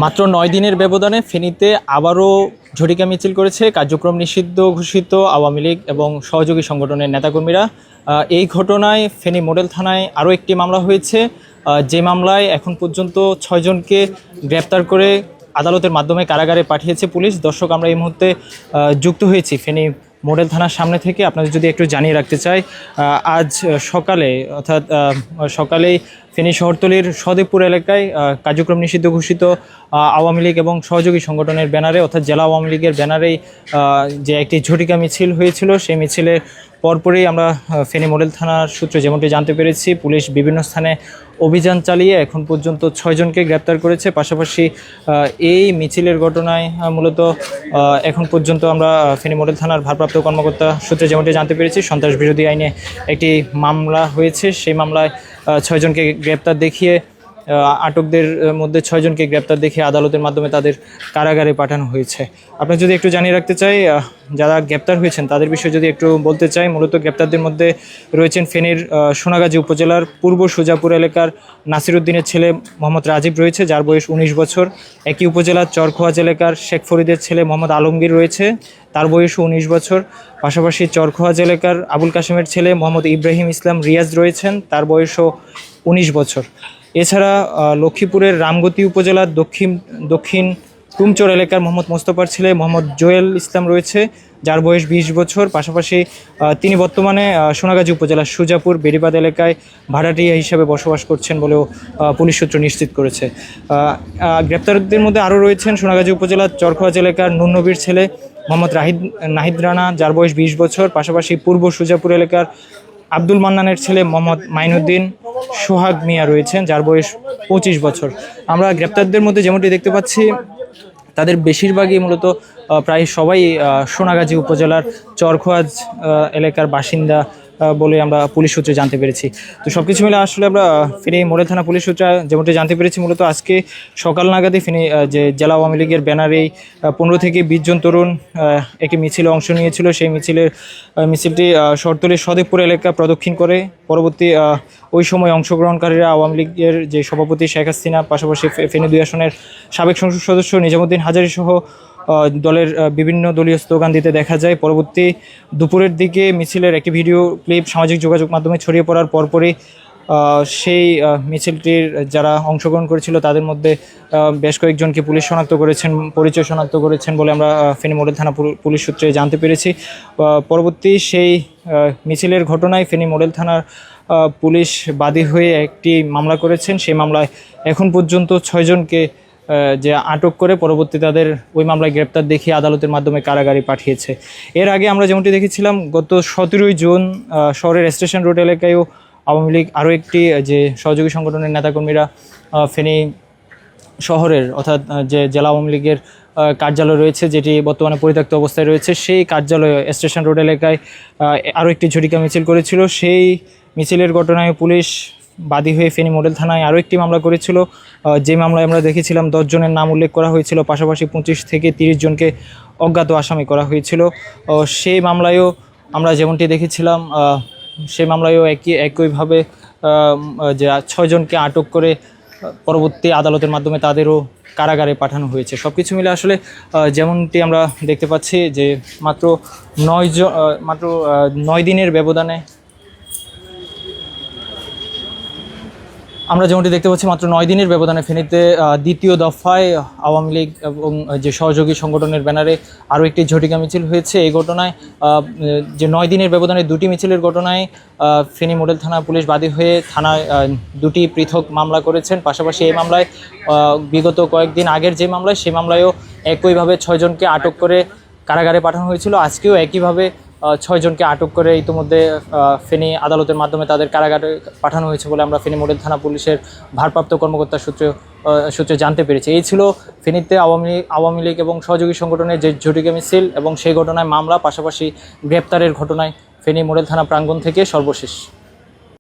মাত্র ৯ দিনের ব্যবধানে ফেনীতে আবারও ঝটিকা মিছিল করেছে কার্যক্রম নিষিদ্ধ ঘোষিত আওয়ামী লীগ এবং সহযোগী সংগঠনের নেতাকর্মীরা। এই ঘটনায় ফেনী মডেল থানায় আরও একটি মামলা হয়েছে, যে মামলায় এখন পর্যন্ত ৬ জনকে গ্রেপ্তার করে আদালতের মাধ্যমে কারাগারে পাঠিয়েছে পুলিশ। দর্শক, আমরা এই মুহূর্তে যুক্ত হয়েছি ফেনী মডেল থানার সামনে থেকে। আপনাদের যদি একটু জানিয়ে রাখতে চাই, আজ সকালে অর্থাৎ সকালেই ফেনী শহরতলির সদেবপুর এলাকায় কার্যক্রম নিষিদ্ধ ঘোষিত আওয়ামী লীগ এবং সহযোগী সংগঠনের ব্যানারে অর্থাৎ জেলা আওয়ামী লীগের ব্যানারেই যে একটি ঝটিকা মিছিল হয়েছিল, সেই মিছিলের পরপরই আমরা ফেনী মডেল থানার সূত্রে যেমনটি জানতে পেরেছি, পুলিশ বিভিন্ন স্থানে অভিযান চালিয়ে এখন পর্যন্ত ৬ জনকে গ্রেপ্তার করেছে। পাশাপাশি এই মিছিলের ঘটনায় মূলত এখন পর্যন্ত আমরা ফেনী মডেল থানার ভারপ্রাপ্ত কর্মকর্তা সূত্রে যেমনটি জানতে পেরেছি, সন্ত্রাস বিরোধী আইনে একটি মামলা হয়েছে। সেই মামলায় ৬ জনকে গ্রেপ্তার দেখিয়ে আটকদের মধ্যে ৬ জনকে গ্রেপ্তার দেখিয়ে আদালতের মাধ্যমে তাদের কারাগারে পাঠানো হয়েছে। আপনার যদি একটু জানিয়ে রাখতে চাই, যারা গ্রেপ্তার হয়েছেন তাদের বিষয়ে যদি একটু বলতে চাই, মূলত গ্রেপ্তারদের মধ্যে রয়েছেন ফেনীর সোনাগাজী উপজেলার পূর্ব সুজাপুর এলাকার নাসির উদ্দিনের ছেলে মোহাম্মদ রাজীব রয়েছে, যার বয়স ১৯ বছর। একই উপজেলার চরখোয়াজ এলাকার শেখ ফরিদের ছেলে মোহাম্মদ আলমগীর রয়েছে, তার বয়সও ১৯ বছর। পাশাপাশি চরখোয়াজ এলাকার আবুল কাশেমের ছেলে মোহাম্মদ ইব্রাহিম ইসলাম রিয়াজ রয়েছেন, তার বয়সও ১৯ বছর। এছাড়া লক্ষ্মীপুরের রামগতি উপজেলার দক্ষিণ তুমচর এলাকার মোহাম্মদ মোস্তফার ছেলে মোহাম্মদ জোয়েল ইসলাম রয়েছে, যার বয়স ২০ বছর। পাশাপাশি তিনি বর্তমানে সোনাগাজী উপজেলার সুজাপুর বেড়িবাদ এলাকায় ভাড়াটিয়া হিসাবে বসবাস করছেন বলেও পুলিশ সূত্র নিশ্চিত করেছে। গ্রেপ্তারদের মধ্যে আরও রয়েছেন সোনাগাজী উপজেলার চরখোয়াজ এলাকার নুরনবীর ছেলে মোহাম্মদ নাহিদ রানা, যার বয়স ২০ বছর। পাশাপাশি পূর্ব সুজাপুর এলাকার আব্দুল মান্নানের ছেলে মোহাম্মদ মাইনুদ্দিন সোহাগ মিয়া রয়েছেন, যার বয়স ২৫ বছর। আমরা গ্রেপ্তারদের মধ্যে যেমনটি দেখতে পাচ্ছি, তাদের বেশিরভাগই মূলত প্রায় সবাই সোনাগাজী উপজেলার চরখোয়াজ এলাকার বাসিন্দা বলে আমরা পুলিশ সূত্রে জানতে পেরেছি। তো সব কিছু মিলে আসলে আমরা ফেনী মডেল থানা পুলিশ সূত্রে যেমনটি জানতে পেরেছি, মূলত আজকে সকাল নাগাদই ফেনী যে জেলা আওয়ামী লীগের ব্যানারেই ১৫ থেকে ২০ জন তরুণ একটি মিছিলে অংশ নিয়েছিল। সেই মিছিলটি শহরতলির সদেবপুর এলাকা প্রদক্ষিণ করে পরবর্তী ওই সময় অংশগ্রহণকারীরা আওয়ামী লীগের যে সভাপতি শেখ হাসিনা, পাশাপাশি ফেনী ২ আসনের সাবেক সংসদ সদস্য নিজামুদ্দিন হাজারী সহ দলের বিভিন্ন দলীয় স্লোগান দিতে দেখা যায়। পরবর্তী দুপুরের দিকে মিছিলের একটি ভিডিও ক্লিপ সামাজিক যোগাযোগ মাধ্যমে ছড়িয়ে পড়ার পরপরই সেই মিছিলটির যারা অংশগ্রহণ করেছিল তাদের মধ্যে বেশ কয়েকজনকে পুলিশ পরিচয় শনাক্ত করেছেন বলে আমরা ফেনী মডেল থানা পুলিশ সূত্রে জানতে পেরেছি। পরবর্তী সেই মিছিলের ঘটনায় ফেনী মডেল থানার পুলিশ বাদী হয়ে একটি মামলা করেছেন। সেই মামলায় এখন পর্যন্ত ৬ জনকে যে আটক করে পরবর্তী তাদের ওই মামলায় গ্রেপ্তার দেখিয়ে আদালতের মাধ্যমে কারাগারে পাঠিয়েছে। এর আগে আমরা যেমনটি দেখেছিলাম, গত ১৭ই জুন শহরের স্টেশন রোড এলাকায়ও আওয়ামী লীগ আরও একটি যে সহযোগী সংগঠনের নেতাকর্মীরা ফেনী শহরের অর্থাৎ যে জেলা আওয়ামী লীগের কার্যালয় রয়েছে, যেটি বর্তমানে পরিত্যক্ত অবস্থায় রয়েছে, সেই কার্যালয়ে স্টেশন রোড এলাকায় আরও একটি ঝটিকা মিছিল করেছিল। সেই মিছিলের ঘটনায় পুলিশ বাদী হয়ে ফেনী মডেল থানায় আরও একটি মামলা করেছিল, যে মামলায় আমরা দেখেছিলাম ১০ জনের নাম উল্লেখ করা হয়েছিল, পাশাপাশি ২৫ থেকে ৩০ জনকে অজ্ঞাত আসামি করা হয়েছিল। সেই মামলায়ও আমরা যেমনটি দেখেছিলাম, সেই মামলায়ও একইভাবে যে ৬ জনকে আটক করে পরবর্তী আদালতের মাধ্যমে তাদেরও কারাগারে পাঠানো হয়েছে। সব কিছু মিলে আসলে যেমনটি আমরা দেখতে পাচ্ছি যে মাত্র ৯ দিনের ব্যবধানে আমরা যেমনটি দেখতে পাচ্ছি, মাত্র ৯ দিনের ব্যবধানে ফেনীতে দ্বিতীয় দফায় আওয়ামী লীগ এবং যে সহযোগী সংগঠনের ব্যানারে আরও একটি ঝটিকা মিছিল হয়েছে। এই ঘটনায় যে ৯ দিনের ব্যবধানে দুটি মিছিলের ঘটনায় ফেনী মডেল থানা পুলিশ বাদী হয়ে থানায় দুটি পৃথক মামলা করেছেন। পাশাপাশি এই মামলায় বিগত কয়েকদিন আগের যে মামলায়, সেই মামলায়ও একইভাবে ৬ জনকে আটক করে কারাগারে পাঠানো হয়েছিল। আজকেও একইভাবে ৬ জনকে আটক করে ইতিমধ্যে ফেনী আদালতের মাধ্যমে তাদের কারাগারে পাঠানো হয়েছে বলে আমরা ফেনী মডেল থানা পুলিশের ভারপ্রাপ্ত কর্মকর্তার সূত্রে জানতে পেরেছি। এই ছিল ফেনীতে আওয়ামী লীগ এবং সহযোগী সংগঠনের যে ঝটিকা মিছিল এবং সেই ঘটনায় মামলা, পাশাপাশি গ্রেপ্তারের ঘটনায় ফেনী মডেল থানা প্রাঙ্গণ থেকে সর্বশেষ।